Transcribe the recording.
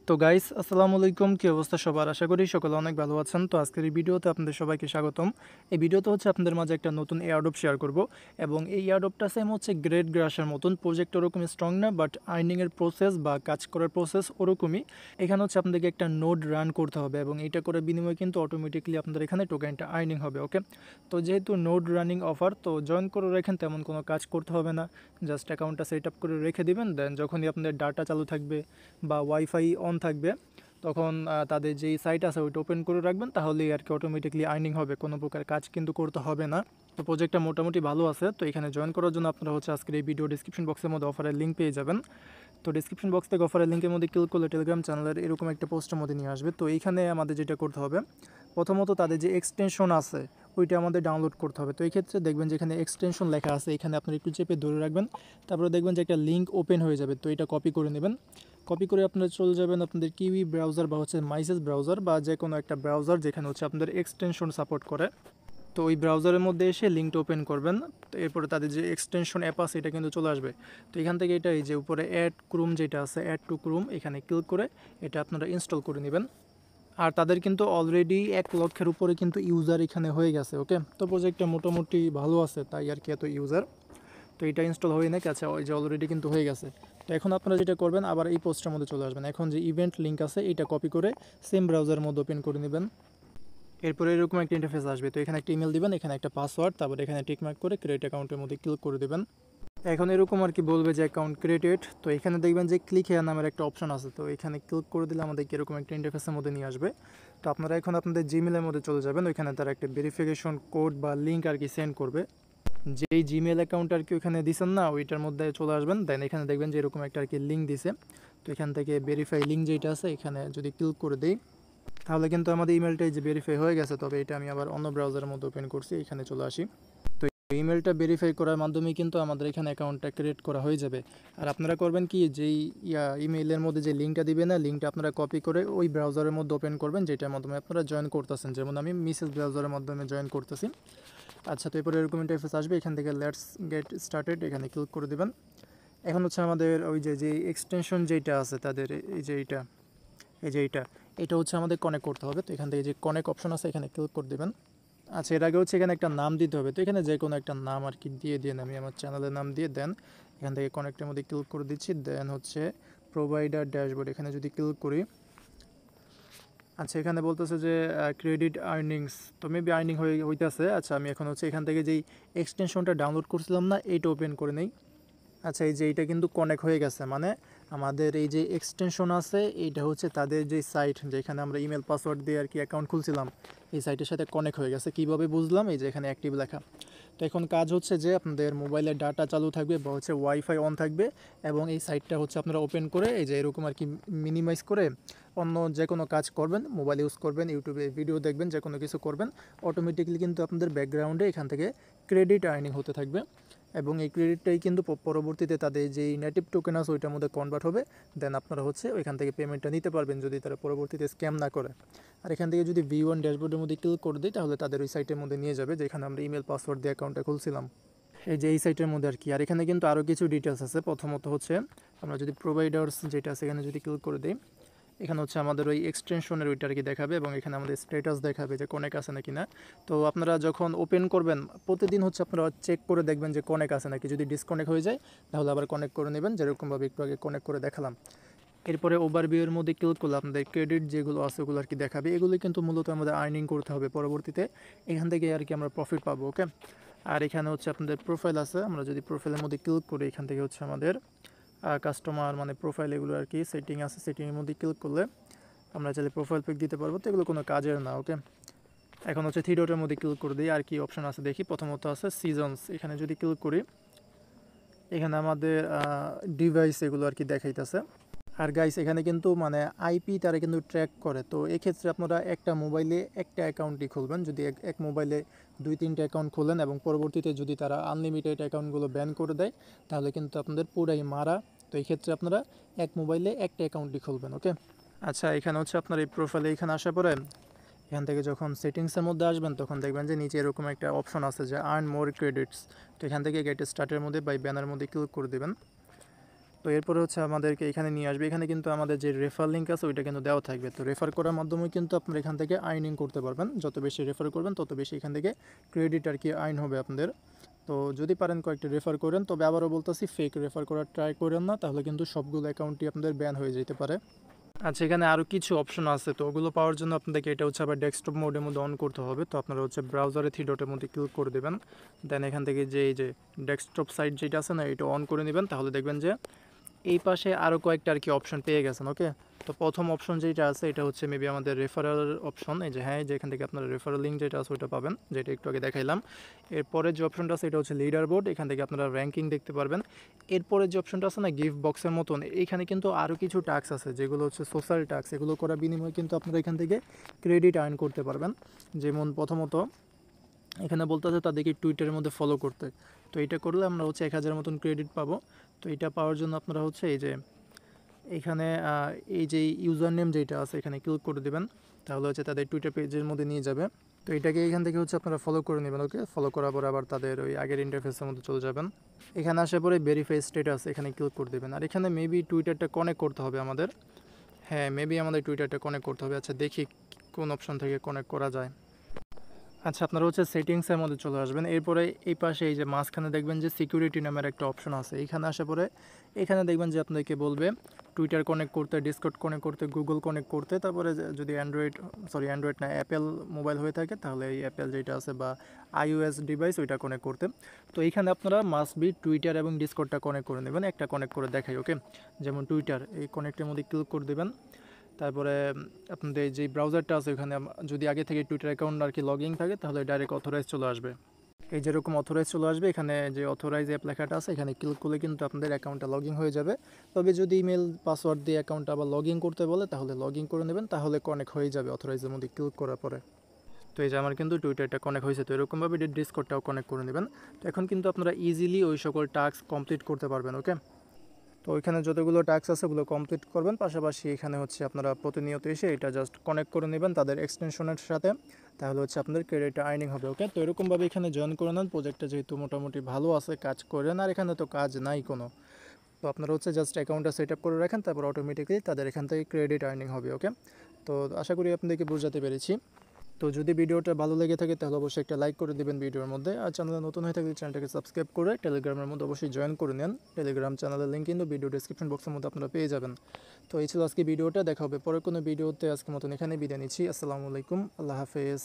তো গাইস আসসালামু আলাইকুম, কি অবস্থা সবার? আশা করি সকলে অনেক ভালো আছেন। তো আজকের এই ভিডিওতে আপনাদের সবাইকে স্বাগতম। এই ভিডিওতে হচ্ছে আপনাদের মাঝে একটা নতুন এয়ারড্রপ শেয়ার করব এবং এই এয়ারড্রপটা সেম হচ্ছে গ্রেট গ্রাসের মতন। প্রজেক্ট ওরকমই স্ট্রং না, বাট আর্নিংয়ের প্রসেস বা কাজ করার প্রসেস ওরকমই। এখানে হচ্ছে আপনাদেরকে একটা নোড রান করতে হবে এবং এটা করে বিনিময়ে কিন্তু অটোমেটিকলি আপনাদের এখানে টোকেনটা আর্নিং হবে। ওকে, তো যেহেতু নোড রানিং অফার, তো জয়েন করে রাখেন, তেমন কোনো কাজ করতে হবে না। জাস্ট অ্যাকাউন্টটা সেট আপ করে রেখে দিবেন। দেন যখনই আপনাদের ডাটা চালু থাকবে বা ওয়াইফাই অন থাকবে, তখন তাদের যেই সাইট আছে ওইটা ওপেন করে রাখবেন, তাহলেই আর কি অটোমেটিকলি আর্নিং হবে, কোনো প্রকার কাজ কিন্তু করতে হবে না। তো প্রজেক্টটা মোটামুটি ভালো আছে। তো এখানে জয়েন করার জন্য আপনারা হচ্ছে আজকের এই ভিডিও ডিসক্রিপশন বক্সের মধ্যে অফারের লিঙ্ক পেয়ে যাবেন। তো ডিসক্রিপশন বক্স থেকে অফারের লিঙ্কের মধ্যে ক্লিক করলে টেলিগ্রাম চ্যানেলের এরকম একটা পোস্টের মধ্যে নিয়ে আসবে। তো এইখানে আমাদের যেটা করতে হবে, প্রথমত তাদের যে এক্সটেনশন আছে ওইটা আমাদের ডাউনলোড করতে হবে। তো এই ক্ষেত্রে দেখবেন যেখানে এক্সটেনশন লেখা আছে এখানে আপনারা একটু চেপে ধরে রাখবেন, তারপরে দেখবেন যে একটা লিঙ্ক ওপেন হয়ে যাবে। তো এটা কপি করে নেবেন। কপি করে আপনারা চলে যাবেন আপনাদের কিউই ব্রাউজার বা হচ্ছে মাইসেস ব্রাউজার বা যে কোনো একটা ব্রাউজার যেখানে হচ্ছে আপনাদের এক্সটেনশন সাপোর্ট করে। তো ওই ব্রাউজারের মধ্যে এসে লিঙ্কটা ওপেন করবেন। তো এরপরে তাদের যে এক্সটেনশন অ্যাপ আছে এটা কিন্তু চলে আসবে। তো এখান থেকে এটা এই যে উপরে অ্যাড ক্রোম যেটা আছে, অ্যাড টু ক্রোম, এখানে ক্লিক করে এটা আপনারা ইনস্টল করে নেবেন। আর তাদের কিন্তু অলরেডি 1 লক্ষের উপরে কিন্তু ইউজার এখানে হয়ে গেছে। ওকে, তো প্রজেক্টটা মোটামুটি ভালো আছে, তাই আর কি এত ইউজার। তো এটা ইনস্টল হয়ে নাকি, আচ্ছা ওই যে অলরেডি কিন্তু হয়ে গেছে। তো এখন আপনারা যেটা করবেন, আবার এই পোস্টের মধ্যে চলে আসবেন। এখন যে ইভেন্ট লিঙ্ক আছে এটা কপি করে সেম ব্রাউজারের মধ্যে ওপেন করে নেবেন। এরপরে এরকম একটা ইন্টারফেস আসবে। তো এখানে একটা ইমেল দিবেন, এখানে একটা পাসওয়ার্ড, তারপর এখানে টিকমার্ক করে ক্রিয়েট অ্যাকাউন্টের মধ্যে ক্লিক করে দেবেন। এখন এরকম আর কি বলবে যে অ্যাকাউন্ট ক্রিয়েটেড। তো এখানে দেখবেন যে ক্লিক হেয়ার নামের একটা অপশন আছে। তো এখানে ক্লিক করে দিলে আমাদের এরকম একটা ইন্টারফেসের মধ্যে নিয়ে আসবে। তো আপনারা এখন আপনাদের জিমেলের মধ্যে চলে যাবেন, ওইখানে তারা একটা ভেরিফিকেশন কোড বা লিঙ্ক আর কি সেন্ড করবে। যেই জিমেল অ্যাকাউন্ট আর কি ওখানে দিছেন না, ওইটার মধ্যে চলে আসবেন। দেন এখানে দেখবেন যে এরকম একটা আর কি লিঙ্ক দিছে। তো এখান থেকে ভেরিফাই লিঙ্ক যেটা আছে এখানে যদি ক্লিক করে দিই, তাহলে কিন্তু আমাদের ইমেলটাই যে ভেরিফাই হয়ে গেছে। তবে এটা আমি আবার অন্য ব্রাউজারের মধ্যে ওপেন করছি, এখানে চলে আসি। তো ইমেলটা ভেরিফাই করার মাধ্যমে কিন্তু আমাদের এখানে অ্যাকাউন্টটা ক্রিয়েট করা হয়ে যাবে। আর আপনারা করবেন কি, যেই ইমেইলের মধ্যে যে লিঙ্কটা দিবেন না, লিঙ্কটা আপনারা কপি করে ওই ব্রাউজারের মধ্যে ওপেন করবেন যেটার মাধ্যমে আপনারা জয়েন করতেছেন। যেমন আমি মিসেস ব্রাউজারের মাধ্যমে জয়েন করতেছি। আচ্ছা, তো এরপরে এরকম ইন্টারফেস আসবে। এখান থেকে লেটস গেট স্টার্টেড এখানে ক্লিক করে দেবেন। এখন হচ্ছে আমাদের ওই যে এক্সটেনশন যেটা আছে তাদের, এই যে এইটা, এই যে এটা হচ্ছে আমাদের কানেক্ট করতে হবে। তো এখান থেকে যে কানেক্ট অপশন আছে এখানে ক্লিক করে দেবেন। আচ্ছা, এর আগে হচ্ছে এখানে একটা নাম দিতে হবে। তো এখানে যে কোনো একটা নাম আর কি দিয়ে দেন, আমি আমার চ্যানেলের নাম দিয়ে দেন। এখান থেকে কানেক্টের মধ্যে ক্লিক করে দিচ্ছি। দেন হচ্ছে প্রোভাইডার ড্যাশবোর্ড, এখানে যদি ক্লিক করি, আচ্ছা এখানে বলতেছে যে ক্রেডিট আর্নিংস, তো মেবি আর্নিং হইতেছে। আচ্ছা, আমি এখন হচ্ছে এখান থেকে যেই এক্সটেনশনটা ডাউনলোড করছিলাম না, এইটা ওপেন করে নেই। আচ্ছা, এই যে এইটা কিন্তু কানেক্ট হয়ে গেছে, মানে আমাদের এই যে এক্সটেনশন আছে এইটা হচ্ছে তাদের যে সাইট, যেখানে আমরা ইমেল পাসওয়ার্ড দিয়ে আর কি অ্যাকাউন্ট খুলছিলাম, এই সাইটের সাথে কানেক্ট হয়ে গেছে। কীভাবে বুঝলাম, এই যে এখানে অ্যাক্টিভ লেখা। তো এখন কাজ হচ্ছে যে আপনাদের মোবাইলের ডাটা চালু থাকবে বা হচ্ছে ওয়াইফাই অন থাকবে, এবং এই সাইটটা হচ্ছে আপনারা ওপেন করে এই যে এরকম আর কি মিনিমাইজ করে অন্য যে কোনো কাজ করবেন, মোবাইল ইউজ করবেন, ইউটিউবে ভিডিও দেখবেন, যে কোনো কিছু করবেন, অটোমেটিক্যালি কিন্তু আপনাদের ব্যাকগ্রাউন্ডে এখান থেকে ক্রেডিট আর্নিং হতে থাকবে। এবং এই ক্রেডিটটাই কিন্তু পরবর্তীতে তাদের যেই নেটিভ টোকেন আছে ওইটার মধ্যে কনভার্ট হবে। দেন আপনারা হচ্ছে ওইখান থেকে পেমেন্টটা নিতে পারবেন যদি তারা পরবর্তীতে স্ক্যাম না করে। আর এখান থেকে যদি V1 ড্যাশবোর্ডের মধ্যে ক্লিক করে দিই, তাহলে তাদের ওই সাইটের মধ্যে নিয়ে যাবে যেখানে আমরা ইমেল পাসওয়ার্ড দিয়ে অ্যাকাউন্টটা খুলছিলাম, এই যে এই সাইটের মধ্যে আর কি। আর এখানে কিন্তু আরও কিছু ডিটেলস আছে। প্রথমত হচ্ছে আমরা যদি প্রোভাইডার্স যেটা আছে এখানে যদি ক্লিক করে দিই, এখানে হচ্ছে আমাদের ওই এক্সটেনশনের ওইটা আর কি দেখাবে, এবং এখানে আমাদের স্ট্যাটাস দেখাবে যে কানেক্ট আছে নাকি না। তো আপনারা যখন ওপেন করবেন প্রতিদিন হচ্ছে আপনারা চেক করে দেখবেন যে কানেক্ট আছে নাকি। যদি ডিসকানেক্ট হয়ে যায় তাহলে আবার কানেক্ট করে নেবেন, যেরকমভাবে একটু আগে কানেক্ট করে দেখালাম। এরপরে ওভারভিউয়ের মধ্যে ক্লিক করলে আপনাদের ক্রেডিট যেগুলো আছে ওগুলো আর কি দেখাবে। এগুলো কিন্তু মূলত আমাদের আর্নিং করতে হবে পরবর্তীতে, এখান থেকে আর কি আমরা প্রফিট পাবো। ওকে, আর এখানে হচ্ছে আপনাদের প্রোফাইল আছে। আমরা যদি প্রোফাইলের মধ্যে ক্লিক করি, এখান থেকে হচ্ছে আমাদের কাস্টমার মানে প্রোফাইল এগুলো আর কি সেটিং আছে। সেটিংয়ের মধ্যে ক্লিক করলে আমরা চাইলে প্রোফাইল পিক দিতে পারবো। তো এগুলো কোনো কাজের না। ওকে, এখন হচ্ছে থ্রি ডটের মধ্যে ক্লিক করে দিই, আর কি অপশন আছে দেখি। প্রথমত আছে সিজনস, এখানে যদি ক্লিক করি, এখানে আমাদের ডিভাইস এগুলো আর কি দেখাইতেছে। আর গাইস এখানে কিন্তু মানে আইপি তারা কিন্তু ট্র্যাক করে। তো এক্ষেত্রে আপনারা একটা মোবাইলে একটা অ্যাকাউন্টই খুলবেন। যদি এক মোবাইলে 2-3টে অ্যাকাউন্ট খোলেন এবং পরবর্তীতে যদি তারা আনলিমিটেড অ্যাকাউন্টগুলো ব্যান করে দেয়, তাহলে কিন্তু আপনাদের পুরাই মারা। তো এই ক্ষেত্রে আপনারা এক মোবাইলে একটা অ্যাকাউন্টই খুলবেন। ওকে, আচ্ছা এখানে হচ্ছে আপনার এই প্রোফাইলে এখানে আসার পরে এখান থেকে যখন সেটিংসের মধ্যে আসবেন, তখন দেখবেন যে নিচে এরকম একটা অপশন আছে যে আর্ন মোর ক্রেডিটস। তো এখান থেকে গেট স্টার্টের মধ্যে বা ব্যানার মধ্যে ক্লিক করে দেবেন। তো এরপরে হচ্ছে আমাদেরকে এখানে নিয়ে আসবে। এখানে কিন্তু আমাদের যে রেফার লিঙ্ক আছে ওইটা কিন্তু দেওয়া থাকবে। তো রেফার করার মাধ্যমে কিন্তু আপনারা এখান থেকে আর্নিং করতে পারবেন। যত বেশি রেফার করবেন তত বেশি এখান থেকে ক্রেডিট আর কি আর্ন হবে আপনাদের। তো যদি পারেন কয়েকটা রেফার করেন, তবে আবারও বলতেছি ফেক রেফার করার ট্রাই করেন না, তাহলে কিন্তু সবগুলো অ্যাকাউন্টই আপনাদের ব্যান হয়ে যেতে পারে। আচ্ছা, এখানে আরও কিছু অপশন আছে, তো ওগুলো পাওয়ার জন্য আপনাদেরকে এটা হচ্ছে আবার ডেস্কটপ মোডের মধ্যে অন করতে হবে। তো আপনারা হচ্ছে ব্রাউজারে থ্রি ডটের মধ্যে ক্লিক করে দেবেন, দেন এখান থেকে যে এই যে ডেস্কটপ সাইট যেটা আছে না, এটা অন করে নেবেন। তাহলে দেখবেন যে এই পাশে আরও কয়েকটা আর কি অপশন পেয়ে গেছেন। ওকে, তো প্রথম অপশন যেটা আছে এটা হচ্ছে মেবি আমাদের রেফারেল অপশন। এই যে হ্যাঁ, যে এখান থেকে আপনারা রেফারেল লিঙ্ক যেটা আছে ওটা পাবেন, যেটা একটু আগে দেখাইলাম। এরপরে যে অপশনটা আছে এটা হচ্ছে লিডার বোর্ড, এখান থেকে আপনারা র্যাঙ্কিং দেখতে পারবেন। এরপরে যে অপশনটা আছে না গিফট বক্সের মতন, এইখানে কিন্তু আরও কিছু টাস্ক আছে যেগুলো হচ্ছে সোশ্যাল টাস্ক। এগুলো করার বিনিময়ে কিন্তু আপনারা এখান থেকে ক্রেডিট আর্ন করতে পারবেন। যেমন প্রথমত এখানে বলতে আছে তাদেরকে টুইটারের মধ্যে ফলো করতে। তো এটা করলে আমরা হচ্ছে 1000 মতন ক্রেডিট পাবো। তো এটা পাওয়ার জন্য আপনারা হচ্ছে এই যে এখানে এই যে ইউজার নেম যেটা আছে এখানে ক্লিক করে দেবেন, তাহলে হচ্ছে তাদের টুইটার পেজের মধ্যে নিয়ে যাবে। তো এটাকে এখান থেকে হচ্ছে আপনারা ফলো করে নেবেন। ওকে, ফলো করার পর আবার তাদের ওই আগের ইন্টারফেসের মধ্যে চলে যাবেন। এখানে আসার পরে ভেরিফাই স্ট্যাটাস এখানে ক্লিক করে দেবেন। আর এখানে মেবি টুইটারটা কানেক্ট করতে হবে আমাদের। হ্যাঁ, মেবি আমাদের টুইটারটা কানেক্ট করতে হবে। আচ্ছা, দেখি কোন অপশন থেকে কানেক্ট করা যায়। আচ্ছা, আপনারা হচ্ছে সেটিংসের মধ্যে চলে আসবেন। এরপরে এই পাশে এই যে মাঝখানে দেখবেন যে সিকিউরিটি নামের একটা অপশন আছে। এইখানে আসার পরে এখানে দেখবেন যে আপনাদেরকে বলবে টুইটার কানেক্ট করতে, ডিসকর্ড কানেক্ট করতে, গুগল কানেক্ট করতে। তারপরে যদি অ্যান্ড্রয়েড না অ্যাপেল মোবাইল হয়ে থাকে তাহলে এই অ্যাপেল যেটা আছে বা iOS ডিভাইস ওইটা কানেক্ট করতে। তো এইখানে আপনারা মাস্ট বি টুইটার এবং ডিসকর্ডটা কানেক্ট করে নেবেন। একটা কানেক্ট করে দেখাই। ওকে, যেমন টুইটার, এই কানেক্টের মধ্যে ক্লিক করে দেবেন। তারপরে আপনাদের যে ব্রাউজারটা আছে ওখানে যদি আগে থেকে টুইটার অ্যাকাউন্ট আর কি লগ ইন থাকে তাহলে ডাইরেক্ট অথরাইজ চলে আসবে। এই যেরকম অথরাইজ চলে আসবে, এখানে যে অথরাইজ অ্যাপ লেখাটা আছে এখানে ক্লিক করলে কিন্তু আপনাদের অ্যাকাউন্টটা লগ ইন হয়ে যাবে। তবে যদি ইমেল পাসওয়ার্ড দিয়ে অ্যাকাউন্টটা আবার লগ ইন করতে বলে তাহলে লগ ইন করে নেবেন, তাহলে কানেক্ট হয়ে যাবে অথরাইজের মধ্যে ক্লিক করার পরে। তো এই যে আমার কিন্তু টুইটারটা কানেক্ট হয়েছে। তো এরকমভাবে ডিসকর্ডটাও কানেক্ট করে নেবেন। তো এখন কিন্তু আপনারা ইজিলি ওই সকল টাস্ক কমপ্লিট করতে পারবেন। ওকে, তো ওইখানে যতগুলো টাস্ক আছে ওগুলো কমপ্লিট করবেন, পাশাপাশি এখানে হচ্ছে আপনারা প্রতিনিয়ত এসে এটা জাস্ট কানেক্ট করে নেবেন তাদের এক্সটেনশনের সাথে, তাহলে হচ্ছে আপনাদের ক্রেডিট আর্নিং হবে। ওকে, তো এরকমভাবে এখানে জয়েন করে নেন। প্রজেক্টটা যেহেতু মোটামুটি ভালো আছে, কাজ করেন, আর এখানে তো কাজ নাই কোনো। তো আপনারা হচ্ছে জাস্ট অ্যাকাউন্টটা সেট আপ করে রাখেন, তারপর অটোমেটিকলি তাদের এখান থেকে ক্রেডিট আর্নিং হবে। ওকে, তো আশা করি আপনাদেরকে বোঝাতে পেরেছি। তো যদি ভিডিওটা ভালো লেগে থাকে তাহলে অবশ্যই একটা লাইক করে দেবেন ভিডিওর মধ্যে। আর চ্যানেলে নতুন হয়ে থাকলে চ্যানেলটাকে সাবস্ক্রাইব করে টেলিগ্রামের মধ্যে অবশ্যই জয়েন করে নেন। টেলিগ্রাম চ্যানেলের লিঙ্ক কিন্তু ভিডিও ডিসক্রিপশন বক্সের মধ্যে আপনারা পেয়ে যাবেন। তো এই ছিল আজকে ভিডিওটা, দেখা হবে পরের কোনো ভিডিওতে। আজকের মতন এখানে বিদায় নিচ্ছি। আসসালামু আলাইকুম, আল্লাহ হাফেজ।